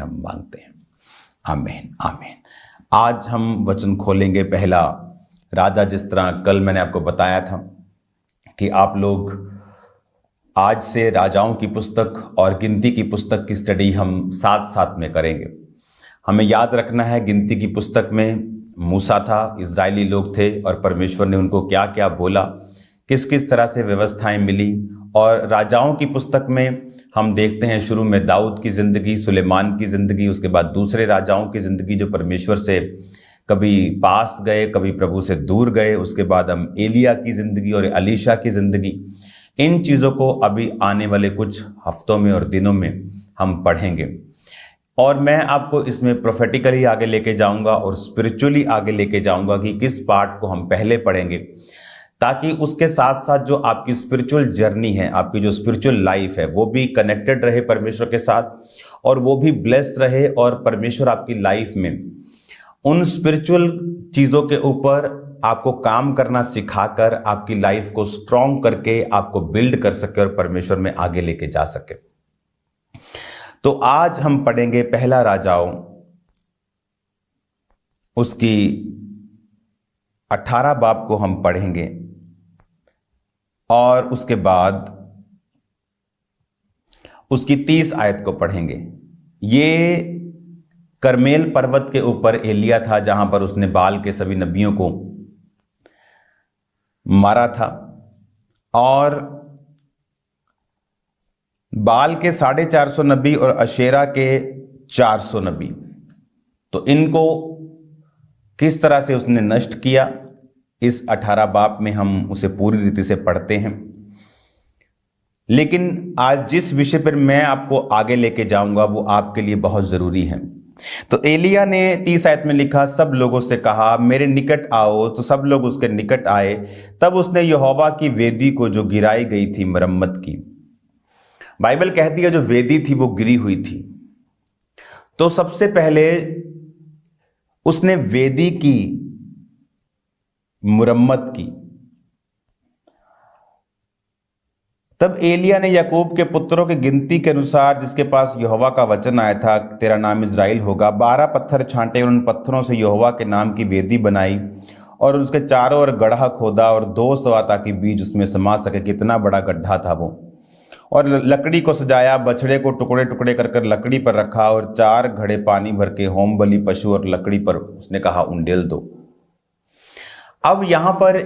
हम मांगते हैं। आमीन आमीन। आज हम वचन खोलेंगे पहला राजा। जिस तरह कल मैंने आपको बताया था कि आप लोग आज से राजाओं की पुस्तक और गिनती की पुस्तक की स्टडी हम साथ साथ में करेंगे। हमें याद रखना है, गिनती की पुस्तक में मूसा था, इजरायली लोग थे और परमेश्वर ने उनको क्या क्या बोला, किस किस तरह से व्यवस्थाएं मिली। और राजाओं की पुस्तक में हम देखते हैं शुरू में दाऊद की ज़िंदगी, सुलेमान की ज़िंदगी, उसके बाद दूसरे राजाओं की ज़िंदगी जो परमेश्वर से कभी पास गए, कभी प्रभु से दूर गए। उसके बाद हम एलिया की ज़िंदगी और अलीशा की ज़िंदगी, इन चीज़ों को अभी आने वाले कुछ हफ्तों में और दिनों में हम पढ़ेंगे। और मैं आपको इसमें प्रोफेटिकली आगे लेके जाऊंगा और स्पिरिचुअली आगे लेके जाऊंगा कि किस पार्ट को हम पहले पढ़ेंगे, ताकि उसके साथ साथ जो आपकी स्पिरिचुअल जर्नी है, आपकी जो स्पिरिचुअल लाइफ है, वो भी कनेक्टेड रहे परमेश्वर के साथ और वो भी ब्लेस्ड रहे। और परमेश्वर आपकी लाइफ में उन स्पिरिचुअल चीज़ों के ऊपर आपको काम करना सिखाकर आपकी लाइफ को स्ट्रॉन्ग करके आपको बिल्ड कर सके और परमेश्वर में आगे लेके जा सके। तो आज हम पढ़ेंगे पहला राजाओं, उसकी 18 बाब को हम पढ़ेंगे और उसके बाद उसकी 30 आयत को पढ़ेंगे। ये करमेल पर्वत के ऊपर एलिया था, जहां पर उसने बाल के सभी नबियों को मारा था। और बाल के 450 नबी और अशेरा के 400 नबी, तो इनको किस तरह से उसने नष्ट किया, इस 18 बाब में हम उसे पूरी रीति से पढ़ते हैं। लेकिन आज जिस विषय पर मैं आपको आगे लेके जाऊंगा वो आपके लिए बहुत जरूरी है। तो एलिया ने 30 आयत में लिखा, सब लोगों से कहा मेरे निकट आओ। तो सब लोग उसके निकट आए। तब उसने यहोवा की वेदी को जो गिराई गई थी मरम्मत की। बाइबल कहती है जो वेदी थी वो गिरी हुई थी। तो सबसे पहले उसने वेदी की मुरम्मत की। तब एलिया ने याकूब के पुत्रों की गिनती के अनुसार, जिसके पास यहोवा का वचन आया था, तेरा नाम इज़राइल होगा, 12 पत्थर छांटे और उन पत्थरों से यहोवा के नाम की वेदी बनाई और उसके चारों ओर गड्ढा खोदा और 2 सवा ताकि बीज उसमें समा सके। कितना बड़ा गड्ढा था वो। और लकड़ी को सजाया, बछड़े को टुकड़े टुकड़े कर कर लकड़ी पर रखा और 4 घड़े पानी भर के होम बलि पशु और लकड़ी पर उसने कहा उंडेल दो। अब यहां पर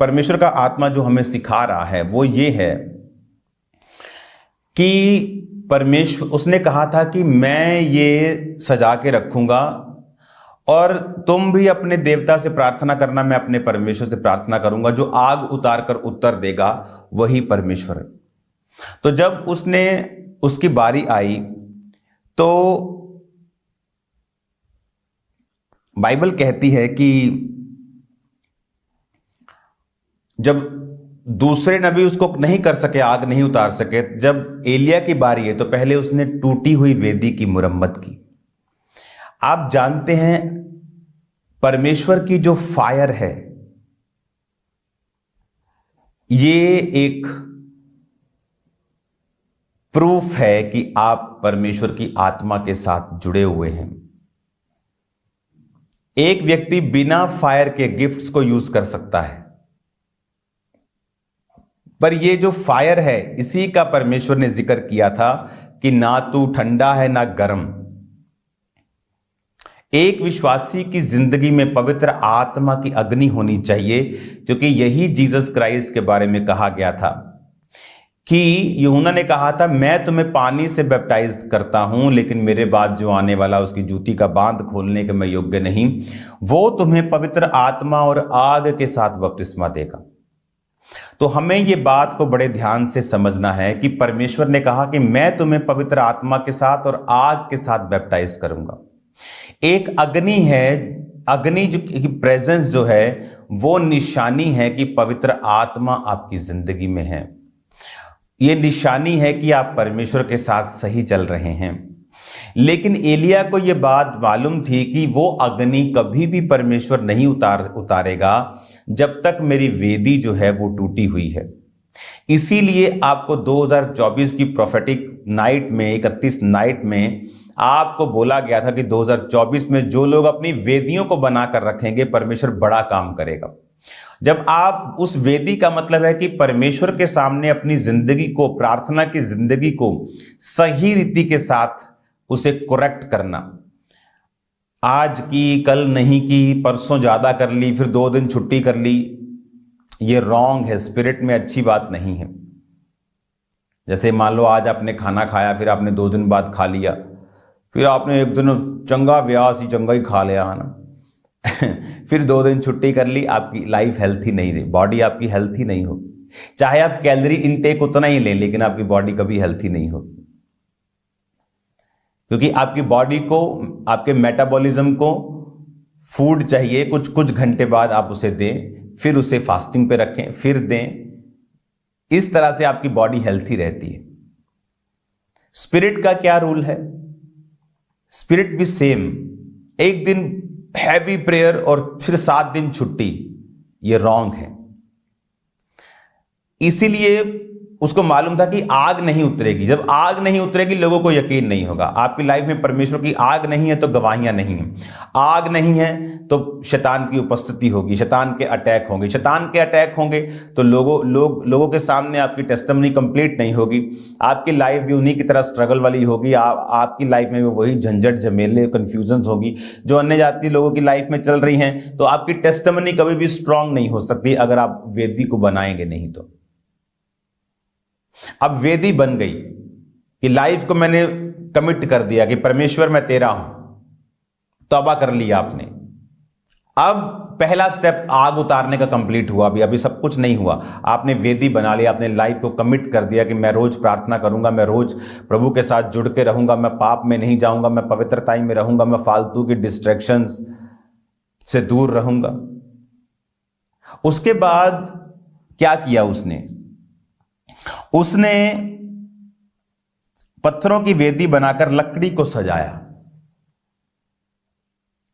परमेश्वर का आत्मा जो हमें सिखा रहा है वो ये है कि परमेश्वर, उसने कहा था कि मैं ये सजा के रखूंगा और तुम भी अपने देवता से प्रार्थना करना, मैं अपने परमेश्वर से प्रार्थना करूंगा, जो आग उतार कर उत्तर देगा वही परमेश्वर है। तो जब उसकी बारी आई तो बाइबल कहती है कि जब दूसरे नबी उसको नहीं कर सके, आग नहीं उतार सके, जब एलिया की बारी है तो पहले उसने टूटी हुई वेदी की मुरम्मत की। आप जानते हैं परमेश्वर की जो फायर है ये एक प्रूफ है कि आप परमेश्वर की आत्मा के साथ जुड़े हुए हैं। एक व्यक्ति बिना फायर के गिफ्ट्स को यूज कर सकता है, पर ये जो फायर है इसी का परमेश्वर ने जिक्र किया था कि ना तू ठंडा है ना गर्म। एक विश्वासी की जिंदगी में पवित्र आत्मा की अग्नि होनी चाहिए, क्योंकि यही जीसस क्राइस्ट के बारे में कहा गया था कि यूहन्ना ने कहा था मैं तुम्हें पानी से बैप्टाइज करता हूं, लेकिन मेरे बाद जो आने वाला उसकी जूती का बांध खोलने के मैं योग्य नहीं, वो तुम्हें पवित्र आत्मा और आग के साथ बपतिस्मा देगा। तो हमें ये बात को बड़े ध्यान से समझना है कि परमेश्वर ने कहा कि मैं तुम्हें पवित्र आत्मा के साथ और आग के साथ बैप्टाइज करूंगा। एक अग्नि है, अग्नि जो की प्रेजेंस जो है वो निशानी है कि पवित्र आत्मा आपकी जिंदगी में है। ये निशानी है कि आप परमेश्वर के साथ सही चल रहे हैं। लेकिन एलिया को यह बात मालूम थी कि वो अग्नि कभी भी परमेश्वर नहीं उतारेगा जब तक मेरी वेदी जो है वो टूटी हुई है। इसीलिए आपको 2024 की प्रोफेटिक नाइट में, 31 नाइट में आपको बोला गया था कि 2024 में जो लोग अपनी वेदियों को बनाकर रखेंगे परमेश्वर बड़ा काम करेगा। जब आप उस वेदी का मतलब है कि परमेश्वर के सामने अपनी जिंदगी को, प्रार्थना की जिंदगी को सही रीति के साथ उसे करेक्ट करना, आज की, कल नहीं की, परसों ज्यादा कर ली, फिर 2 दिन छुट्टी कर ली, ये रॉन्ग है, स्पिरिट में अच्छी बात नहीं है। जैसे मान लो आज आपने खाना खाया, फिर आपने 2 दिन बाद खा लिया, फिर आपने एक दिन चंगा व्यास ही चंगा ही खा लिया है ना फिर 2 दिन छुट्टी कर ली, आपकी लाइफ हेल्थी नहीं रही, बॉडी आपकी हेल्थी नहीं होगी। चाहे आप कैलोरी इनटेक उतना ही लें, लेकिन आपकी बॉडी कभी हेल्थी नहीं होगी, क्योंकि आपकी बॉडी को, आपके मेटाबॉलिज्म को फूड चाहिए, कुछ कुछ घंटे बाद आप उसे दें, फिर उसे फास्टिंग पे रखें, फिर दें। इस तरह से आपकी बॉडी हेल्थी रहती है। स्पिरिट का क्या रूल है? स्पिरिट भी सेम, एक दिन हैवी प्रेयर और फिर 7 दिन छुट्टी, ये रॉन्ग है। इसीलिए उसको मालूम था कि आग नहीं उतरेगी। जब आग नहीं उतरेगी लोगों को यकीन नहीं होगा। आपकी लाइफ में परमेश्वर की आग नहीं है तो गवाहियां नहीं है, आग नहीं है तो शैतान की उपस्थिति होगी, शैतान के अटैक होंगे। शैतान के अटैक होंगे तो लोगों के सामने आपकी टेस्टिमनी कंप्लीट नहीं होगी, आपकी लाइफ भी उन्हीं की तरह स्ट्रगल वाली होगी। आपकी लाइफ में भी वही झंझट, झमेले, कंफ्यूजन होगी जो अन्य जाति लोगों की लाइफ में चल रही हैं। तो आपकी टेस्टिमनी कभी भी स्ट्रांग नहीं हो सकती अगर आप वेदी को बनाएंगे नहीं तो। अब वेदी बन गई कि लाइफ को मैंने कमिट कर दिया कि परमेश्वर मैं तेरा हूं, तौबा कर लिया आपने। अब पहला स्टेप आग उतारने का कंप्लीट हुआ। अभी सब कुछ नहीं हुआ, आपने वेदी बना लिया, आपने लाइफ को कमिट कर दिया कि मैं रोज प्रार्थना करूंगा, मैं रोज प्रभु के साथ जुड़ के रहूंगा, मैं पाप में नहीं जाऊंगा, मैं पवित्रता में रहूंगा, मैं फालतू की डिस्ट्रैक्शंस से दूर रहूंगा। उसके बाद क्या किया उसने पत्थरों की वेदी बनाकर लकड़ी को सजाया।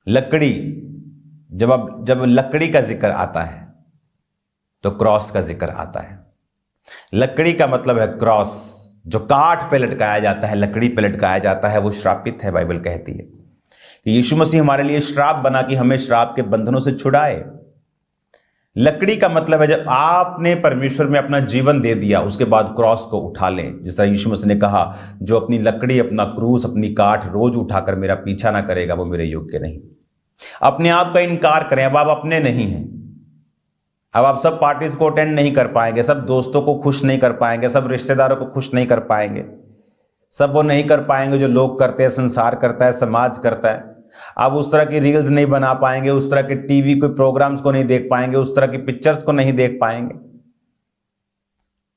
लकड़ी, जब लकड़ी का जिक्र आता है तो क्रॉस का जिक्र आता है। लकड़ी का मतलब है क्रॉस, जो काठ पे लटकाया जाता है, लकड़ी पे लटकाया जाता है, वो श्रापित है। बाइबल कहती है कि यीशु मसीह हमारे लिए श्राप बना कि हमें श्राप के बंधनों से छुड़ाए। लकड़ी का मतलब है जब आपने परमेश्वर में अपना जीवन दे दिया, उसके बाद क्रॉस को उठा लें। जिस तरह यीशु मसीह ने कहा, जो अपनी लकड़ी, अपना क्रूस, अपनी काठ रोज उठाकर मेरा पीछा ना करेगा वो मेरे योग्य नहीं। अपने आप का इनकार करें। अब आप अपने नहीं हैं, अब आप सब पार्टीज को अटेंड नहीं कर पाएंगे, सब दोस्तों को खुश नहीं कर पाएंगे, सब रिश्तेदारों को खुश नहीं कर पाएंगे, सब वो नहीं कर पाएंगे जो लोग करते हैं, संसार करता है, समाज करता है। आप उस तरह की रील्स नहीं बना पाएंगे, उस तरह के टीवी कोई प्रोग्राम्स को नहीं देख पाएंगे, उस तरह की पिक्चर्स को नहीं देख पाएंगे।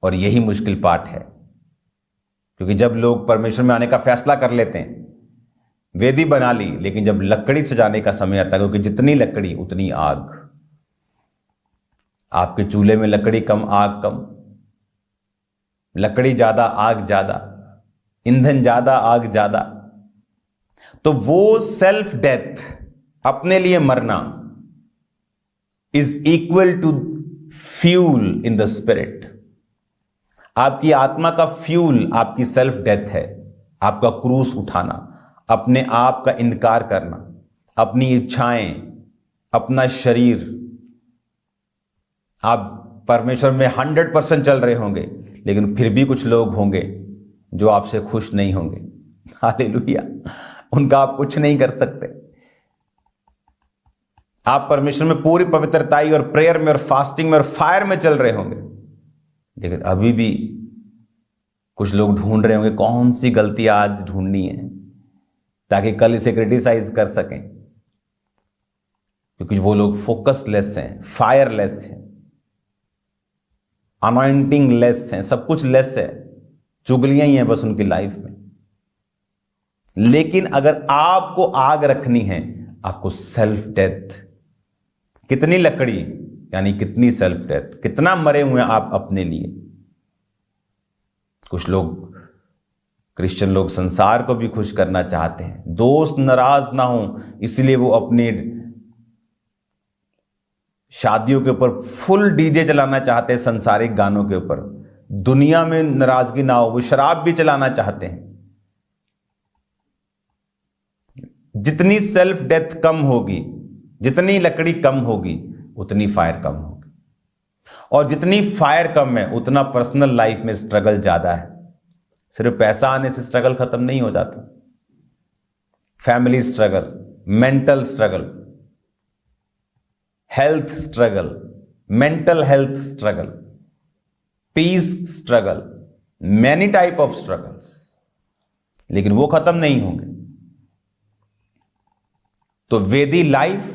और यही मुश्किल पार्ट है, क्योंकि जब लोग परमेश्वर में आने का फैसला कर लेते हैं, वेदी बना ली, लेकिन जब लकड़ी सजाने का समय आता है, क्योंकि जितनी लकड़ी उतनी आग। आपके चूल्हे में लकड़ी कम, आग कम, लकड़ी ज्यादा, आग ज्यादा, ईंधन ज्यादा, आग ज्यादा। तो वो सेल्फ डेथ, अपने लिए मरना, is equal to fuel in the spirit. आपकी आत्मा का फ्यूल आपकी सेल्फ डेथ है, आपका क्रूस उठाना, अपने आप का इनकार करना, अपनी इच्छाएं, अपना शरीर। आप परमेश्वर में 100% चल रहे होंगे, लेकिन फिर भी कुछ लोग होंगे जो आपसे खुश नहीं होंगे। हालेलुया, उनका आप कुछ नहीं कर सकते। आप परमेश्वर में पूरी पवित्रताई और प्रेयर में और फास्टिंग में और फायर में चल रहे होंगे, लेकिन अभी भी कुछ लोग ढूंढ रहे होंगे कौन सी गलती आज ढूंढनी है ताकि कल इसे क्रिटिसाइज कर सकें, क्योंकि वो लोग फोकसलेस हैं, फायरलेस हैं, अनॉइंटिंग लेस हैं, सब कुछ लेस है, चुगलियां ही हैं बस उनकी लाइफ में। लेकिन अगर आपको आग रखनी है, आपको सेल्फ डेथ, कितनी लकड़ी यानी कितनी सेल्फ डेथ, कितना मरे हुए हैं आप अपने लिए। कुछ लोग, क्रिश्चियन लोग, संसार को भी खुश करना चाहते हैं, दोस्त नाराज ना हो, इसलिए वो अपनी शादियों के ऊपर फुल डीजे चलाना चाहते हैं, संसारिक गानों के ऊपर, दुनिया में नाराजगी ना हो, वो शराब भी चलाना चाहते हैं। जितनी सेल्फ डेथ कम होगी, जितनी लकड़ी कम होगी, उतनी फायर कम होगी, और जितनी फायर कम है उतना पर्सनल लाइफ में स्ट्रगल ज्यादा है। सिर्फ पैसा आने से स्ट्रगल खत्म नहीं हो जाता। Family struggle, mental struggle, health struggle, mental health struggle, peace struggle, many type of struggles, लेकिन वो खत्म नहीं होंगे। तो वेदी लाइफ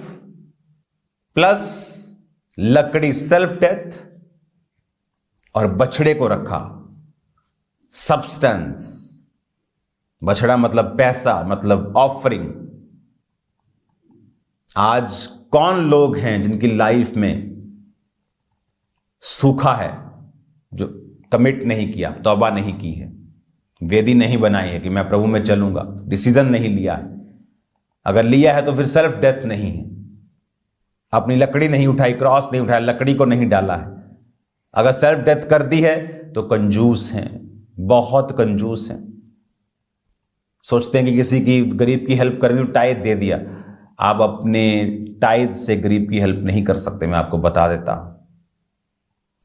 प्लस लकड़ी सेल्फ डेथ, और बछड़े को रखा सब्सटेंस। बछड़ा मतलब पैसा, मतलब ऑफरिंग। आज कौन लोग हैं जिनकी लाइफ में सूखा है, जो कमिट नहीं किया, तौबा नहीं की है, वेदी नहीं बनाई है कि मैं प्रभु में चलूंगा, डिसीजन नहीं लिया है। अगर लिया है तो फिर सेल्फ डेथ नहीं है, अपनी लकड़ी नहीं उठाई, क्रॉस नहीं उठाया, लकड़ी को नहीं डाला है। अगर सेल्फ डेथ कर दी है तो कंजूस हैं, बहुत कंजूस हैं। सोचते हैं कि किसी की गरीब की हेल्प करनी तो टाइद दे दिया। आप अपने टाइद से गरीब की हेल्प नहीं कर सकते, मैं आपको बता देता हूं।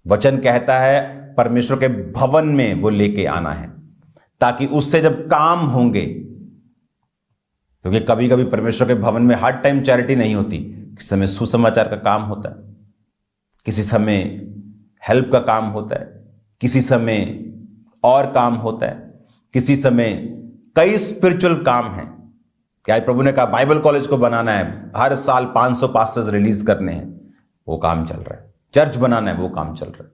वचन कहता है परमेश्वर के भवन में वो लेके आना है, ताकि उससे जब काम होंगे, क्योंकि कभी कभी परमेश्वर के भवन में हर टाइम चैरिटी नहीं होती। किसी समय सुसमाचार का काम होता है, किसी समय हेल्प का काम होता है, किसी समय और काम होता है, किसी समय कई स्पिरिचुअल काम हैं। क्या प्रभु ने कहा बाइबल कॉलेज को बनाना है, हर साल 500 पास्टर्स रिलीज करने हैं, वो काम चल रहा है। चर्च बनाना है, वो काम चल रहा है।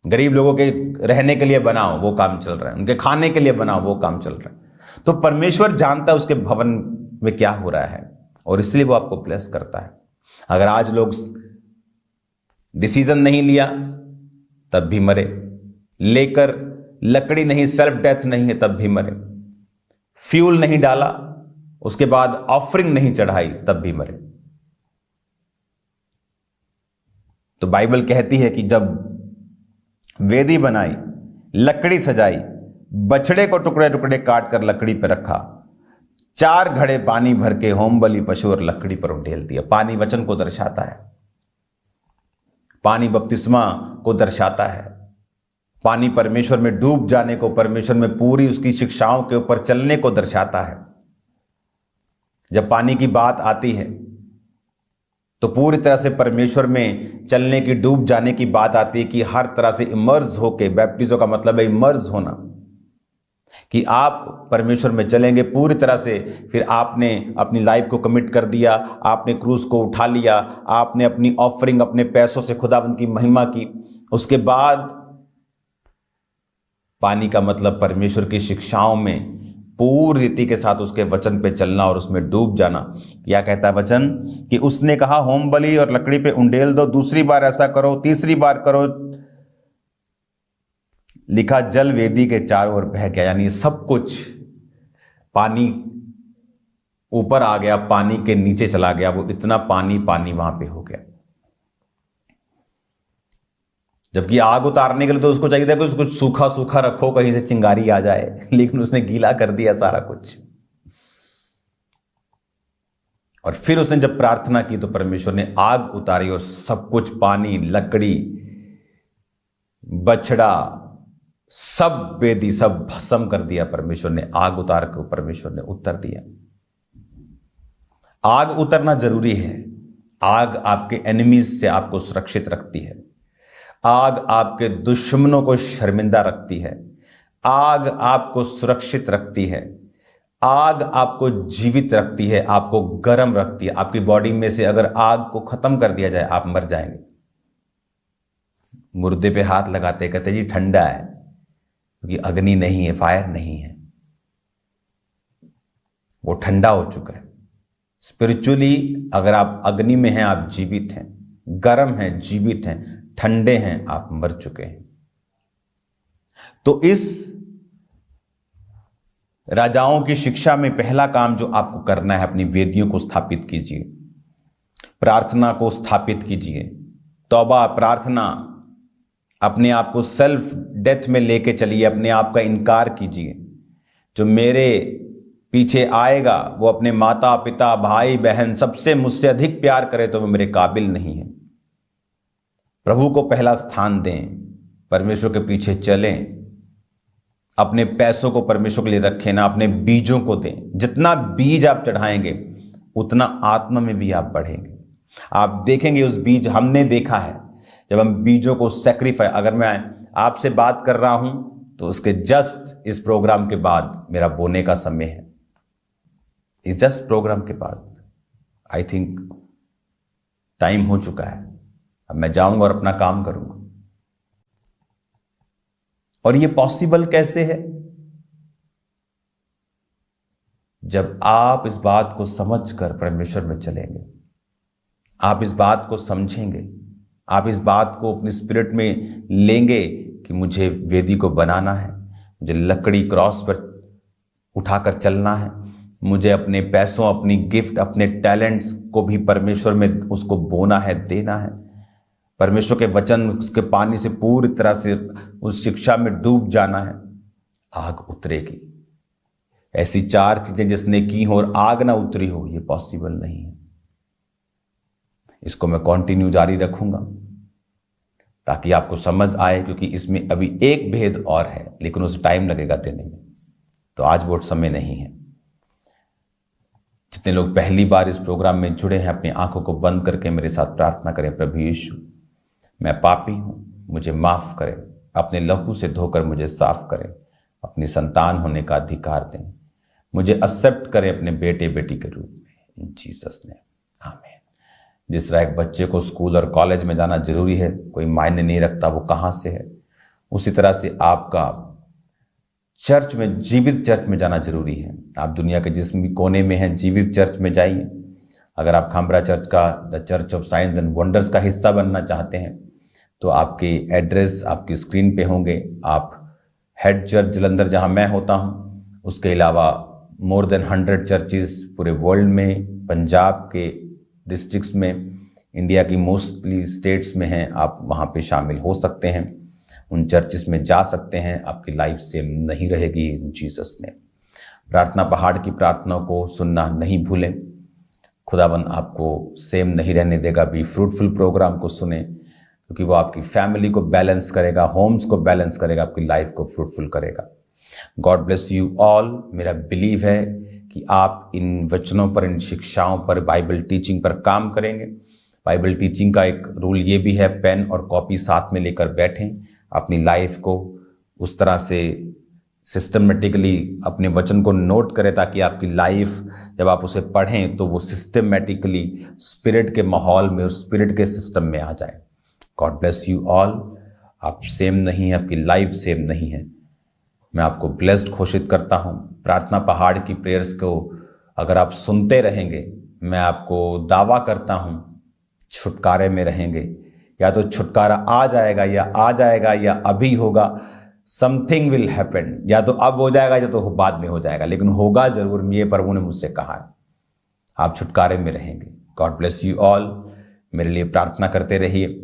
गरीब लोगों के रहने के लिए बनाओ, वो काम चल रहा है। उनके खाने के लिए बनाओ, वो काम चल रहा है। तो परमेश्वर जानता है उसके भवन में क्या हो रहा है, और इसलिए वो आपको ब्लेस करता है। अगर आज लोग डिसीजन नहीं लिया तब भी मरे, लेकर लकड़ी नहीं, सेल्फ डेथ नहीं है तब भी मरे, फ्यूल नहीं डाला, उसके बाद ऑफरिंग नहीं चढ़ाई तब भी मरे। तो बाइबल कहती है कि जब वेदी बनाई, लकड़ी सजाई, बछड़े को टुकड़े टुकड़े काट कर लकड़ी पर रखा, 4 घड़े पानी भर के होम बलि पशु और लकड़ी पर उंडेल दिया। पानी वचन को दर्शाता है, पानी बपतिस्मा को दर्शाता है, पानी परमेश्वर में डूब जाने को, परमेश्वर में पूरी उसकी शिक्षाओं के ऊपर चलने को दर्शाता है। जब पानी की बात आती है तो पूरी तरह से परमेश्वर में चलने की, डूब जाने की बात आती है, कि हर तरह से इमर्ज होके, बैप्टिज्म का मतलब है इमर्ज होना, कि आप परमेश्वर में चलेंगे पूरी तरह से। फिर आपने अपनी लाइफ को कमिट कर दिया, आपने क्रूस को उठा लिया, आपने अपनी ऑफरिंग अपने पैसों से खुदाबंद की महिमा की। उसके बाद पानी का मतलब परमेश्वर की शिक्षाओं में पूरी रीति के साथ उसके वचन पे चलना और उसमें डूब जाना। क्या कहता है वचन, कि उसने कहा होम बलि और लकड़ी पे उंडेल दो, दूसरी बार ऐसा करो, तीसरी बार करो। लिखा जल वेदी के चारों ओर बह गया, यानी सब कुछ, पानी ऊपर आ गया, पानी के नीचे चला गया, वो इतना पानी पानी वहां पे हो गया। जबकि आग उतारने के लिए तो उसको चाहिए था कि कुछ सूखा सूखा रखो, कहीं से चिंगारी आ जाए, लेकिन उसने गीला कर दिया सारा कुछ। और फिर उसने जब प्रार्थना की तो परमेश्वर ने आग उतारी और सब कुछ, पानी, लकड़ी, बछड़ा, सब वेदी, सब भस्म कर दिया। परमेश्वर ने आग उतार कर परमेश्वर ने उत्तर दिया। आग उतरना जरूरी है। आग आपके एनिमीज से आपको सुरक्षित रखती है। आग आपके दुश्मनों को शर्मिंदा रखती है। आग आपको सुरक्षित रखती है। आग आपको जीवित रखती है, आपको गर्म रखती है। आपकी बॉडी में से अगर आग को खत्म कर दिया जाए, आप मर जाएंगे। मुर्दे पे हाथ लगाते कहते जी ठंडा है, क्योंकि अग्नि नहीं है, फायर नहीं है, वो ठंडा हो चुका है। स्पिरिचुअली अगर आप अग्नि में हैं, आप जीवित हैं, गर्म हैं, जीवित हैं, ठंडे हैं, आप मर चुके हैं। तो इस राजाओं की शिक्षा में पहला काम जो आपको करना है, अपनी वेदियों को स्थापित कीजिए, प्रार्थना को स्थापित कीजिए, तौबा, प्रार्थना, अपने आप को सेल्फ डेथ में लेके चलिए, अपने आप का इनकार कीजिए। जो मेरे पीछे आएगा, वो अपने माता पिता भाई बहन सबसे मुझसे अधिक प्यार करे तो वो मेरे काबिल नहीं है। प्रभु को पहला स्थान दें, परमेश्वर के पीछे चलें, अपने पैसों को परमेश्वर के लिए रखें ना, अपने बीजों को दें। जितना बीज आप चढ़ाएंगे उतना आत्मा में भी आप बढ़ेंगे। आप देखेंगे उस बीज, हमने देखा है जब हम बीजों को सेक्रीफाई, अगर मैं आपसे बात कर रहा हूं तो उसके जस्ट इस प्रोग्राम के बाद मेरा बोने का समय है। इस जस्ट प्रोग्राम के बाद आई थिंक टाइम हो चुका है। अब मैं जाऊंगा और अपना काम करूंगा। और ये पॉसिबल कैसे है? जब आप इस बात को समझकर परमेश्वर में चलेंगे, आप इस बात को समझेंगे, आप इस बात को अपनी स्पिरिट में लेंगे कि मुझे वेदी को बनाना है, मुझे लकड़ी क्रॉस पर उठाकर चलना है, मुझे अपने पैसों, अपनी गिफ्ट, अपने टैलेंट्स को भी परमेश्वर में उसको बोना है, देना है। परमेश्वर के वचन, उसके पानी से पूरी तरह से उस शिक्षा में डूब जाना है। आग उतरेगी। ऐसी 4 चीजें जिसने की हो और आग ना उतरी हो, ये पॉसिबल नहीं है। इसको मैं कंटिन्यू जारी रखूंगा ताकि आपको समझ आए, क्योंकि इसमें अभी एक भेद और है लेकिन उसे टाइम लगेगा देने में, तो आज वो समय नहीं है। जितने लोग पहली बार इस प्रोग्राम में जुड़े हैं, अपनी आंखों को बंद करके मेरे साथ प्रार्थना करें। प्रभु यीशु, मैं पापी हूं, मुझे माफ करें, अपने लहू से धोकर मुझे साफ करें, अपनी संतान होने का अधिकार दें, मुझे एक्सेप्ट करें अपने बेटे बेटी के रूप में, इन जीसस नेम, आमीन। जिस तरह एक बच्चे को स्कूल और कॉलेज में जाना जरूरी है, कोई मायने नहीं रखता वो कहाँ से है, उसी तरह से आपका चर्च में, जीवित चर्च में जाना जरूरी है। आप दुनिया के जिस भी कोने में हैं, जीवित चर्च में जाइए। अगर आप खामरा चर्च का, the church of science and wonders का हिस्सा बनना चाहते हैं तो आपके एड्रेस आपकी स्क्रीन पे होंगे। आप हेड चर्च जलंधर जहां मैं होता हूं, उसके अलावा मोर देन 100 चर्चेस पूरे वर्ल्ड में, पंजाब के डिस्ट्रिक्ट्स में, इंडिया की मोस्टली स्टेट्स में हैं। आप वहां पे शामिल हो सकते हैं, उन चर्चेस में जा सकते हैं। आपकी लाइफ सेम नहीं रहेगी, इन जीसस ने। प्रार्थना पहाड़ की प्रार्थनाओं को सुनना नहीं भूलें। खुदावन आपको सेम नहीं रहने देगा। भी फ्रूटफुल प्रोग्राम को सुने, क्योंकि वो आपकी फैमिली को बैलेंस करेगा, होम्स को बैलेंस करेगा, आपकी लाइफ को फ्रूटफुल करेगा। God bless you all. मेरा बिलीव है कि आप इन वचनों पर, इन शिक्षाओं पर, बाइबल टीचिंग पर काम करेंगे। बाइबल टीचिंग का एक रूल ये भी है, पेन और कॉपी साथ में लेकर बैठें, अपनी लाइफ को उस तरह से सिस्टमेटिकली अपने वचन को नोट करें, ताकि आपकी लाइफ जब आप उसे पढ़ें तो वो सिस्टमेटिकली स्पिरिट के माहौल में, उस स्पिरिट के सिस्टम में आ जाए। God bless you all. आप सेम नहीं है, आपकी लाइफ सेम नहीं है। मैं आपको ब्लेस्ड घोषित करता हूँ। प्रार्थना पहाड़ की प्रेयर्स को अगर आप सुनते रहेंगे, मैं आपको दावा करता हूँ छुटकारे में रहेंगे। या तो छुटकारा आ जाएगा या अभी होगा। समथिंग विल हैपन, या तो अब हो जाएगा या तो बाद में हो जाएगा, लेकिन होगा जरूर। ये प्रभु ने मुझसे कहा है, आप छुटकारे में रहेंगे। God bless you all. मेरे लिए प्रार्थना करते रहिए,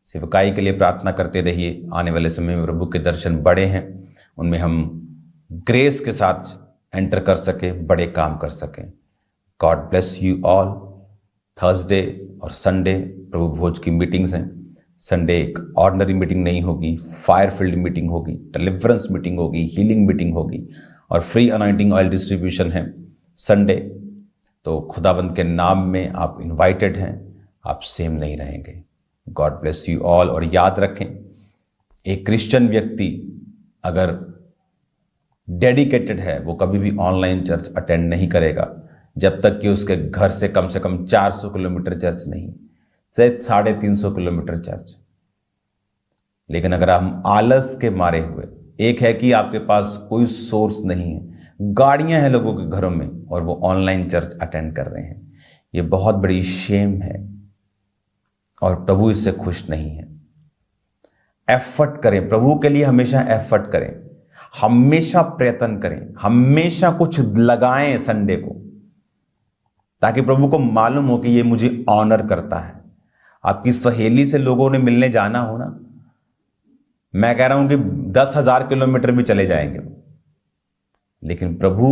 सेवकाई के लिए प्रार्थना करते रहिए। आने वाले समय में प्रभु के दर्शन बड़े हैं, उनमें हम ग्रेस के साथ एंटर कर सके, बड़े काम कर सकें। God bless you all. Thursday और संडे प्रभु भोज की मीटिंग्स हैं। संडे एक ऑर्डिनरी मीटिंग नहीं होगी, फायर फील्ड मीटिंग होगी, डिलीवरेंस मीटिंग होगी, हीलिंग मीटिंग होगी, और फ्री अनॉइंटिंग ऑयल डिस्ट्रीब्यूशन है संडे। तो खुदाबंद के नाम में आप इनवाइटेड हैं, आप सेम नहीं रहेंगे। God bless you all. और याद रखें, एक क्रिश्चियन व्यक्ति अगर डेडिकेटेड है, वो कभी भी ऑनलाइन चर्च अटेंड नहीं करेगा जब तक कि उसके घर से कम 400 किलोमीटर चर्च नहीं, शायद 350 किलोमीटर चर्च। लेकिन अगर हम आलस के मारे हुए, एक है कि आपके पास कोई सोर्स नहीं है, गाड़ियां हैं लोगों के घरों में, और वो ऑनलाइन चर्च अटेंड कर रहे हैं, ये बहुत बड़ी शेम है और प्रभु इससे खुश नहीं है। एफर्ट करें, प्रभु के लिए हमेशा एफर्ट करें, हमेशा प्रयत्न करें, हमेशा कुछ लगाएं संडे को, ताकि प्रभु को मालूम हो कि ये मुझे ऑनर करता है। आपकी सहेली से लोगों ने मिलने जाना हो ना, मैं कह रहा हूं कि 10,000 किलोमीटर भी चले जाएंगे, लेकिन प्रभु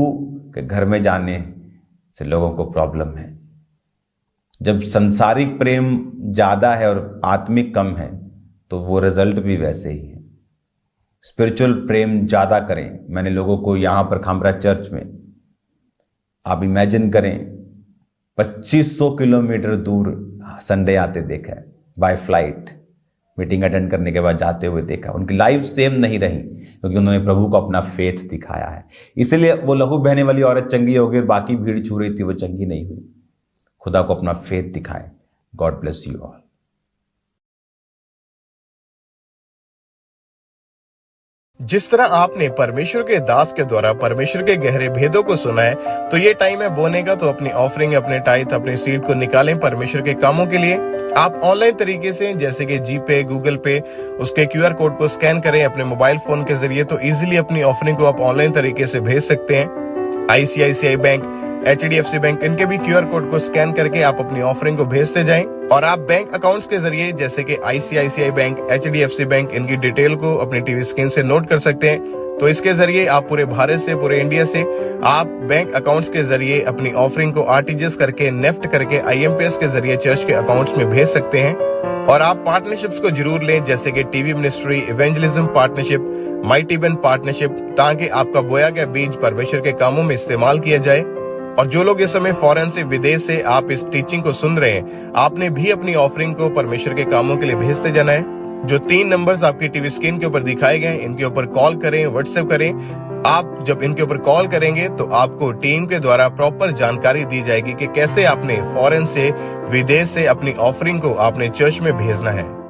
कि घर में जाने से लोगों को प्रॉब्लम है। जब संसारिक प्रेम ज़्यादा है और आत्मिक कम है तो वो रिजल्ट भी वैसे ही है। स्पिरिचुअल प्रेम ज़्यादा करें। मैंने लोगों को यहाँ पर खामरा चर्च में, आप इमेजिन करें, 2500 किलोमीटर दूर संडे आते देखा है, बाय फ्लाइट मीटिंग अटेंड करने के बाद जाते हुए देखा। उनकी लाइफ सेम नहीं रही क्योंकि उन्होंने प्रभु को अपना फेथ दिखाया है। इसीलिए वो लहू बहने वाली औरत चंगी हो गई, बाकी भीड़ छू रही थी वो चंगी नहीं हुई। खुदा को अपना फेथ दिखाए। God bless you all. जिस तरह आपने परमेश्वर के दास के द्वारा परमेश्वर के गहरे भेदों को सुना है, तो ये टाइम है बोने का। तो अपनी ऑफरिंग, अपने टाइथ, अपनी सीड को निकालें परमेश्वर के कामों के लिए। आप ऑनलाइन तरीके से, जैसे कि जीपे, गूगल पे, उसके QR कोड को स्कैन करें अपने मोबाइल फोन के जरिए, तो इजीली अपनी ऑफरिंग को आप ऑनलाइन तरीके से भेज सकते हैं। ICICI बैंक, HDFC बैंक, इनके भी QR कोड को स्कैन करके आप अपनी ऑफरिंग को भेजते जाएं। और आप बैंक अकाउंट्स के जरिए, जैसे कि ICICI बैंक, HDFC बैंक, इनकी डिटेल को अपनी टीवी स्क्रीन से नोट कर सकते हैं। तो इसके जरिए आप पूरे भारत से, पूरे इंडिया से आप बैंक अकाउंट्स के जरिए अपनी ऑफरिंग को RTGS करके, नेफ्ट करके, IMPS के जरिए चर्च के अकाउंट्स में भेज सकते हैं। और आप पार्टनरशिप्स को जरूर लें, जैसे कि TV ministry, evangelism partnership, mighty Ben partnership, ताकि आपका बोया गया बीज परमेश्वर के कामों में इस्तेमाल किया जाए। और जो लोग इस समय फॉरेन से, विदेश से आप इस टीचिंग को सुन रहे हैं, आपने भी अपनी ऑफरिंग को परमेश्वर के कामों के लिए भेजते जाना है। जो 3 नंबर्स आपकी टीवी स्क्रीन के ऊपर दिखाए गए, इनके ऊपर कॉल करें, व्हाट्सएप करें। आप जब इनके ऊपर कॉल करेंगे तो आपको टीम के द्वारा प्रॉपर जानकारी दी जाएगी कि कैसे आपने फॉरेन से, विदेश से अपनी ऑफरिंग को आपने चर्च में भेजना है।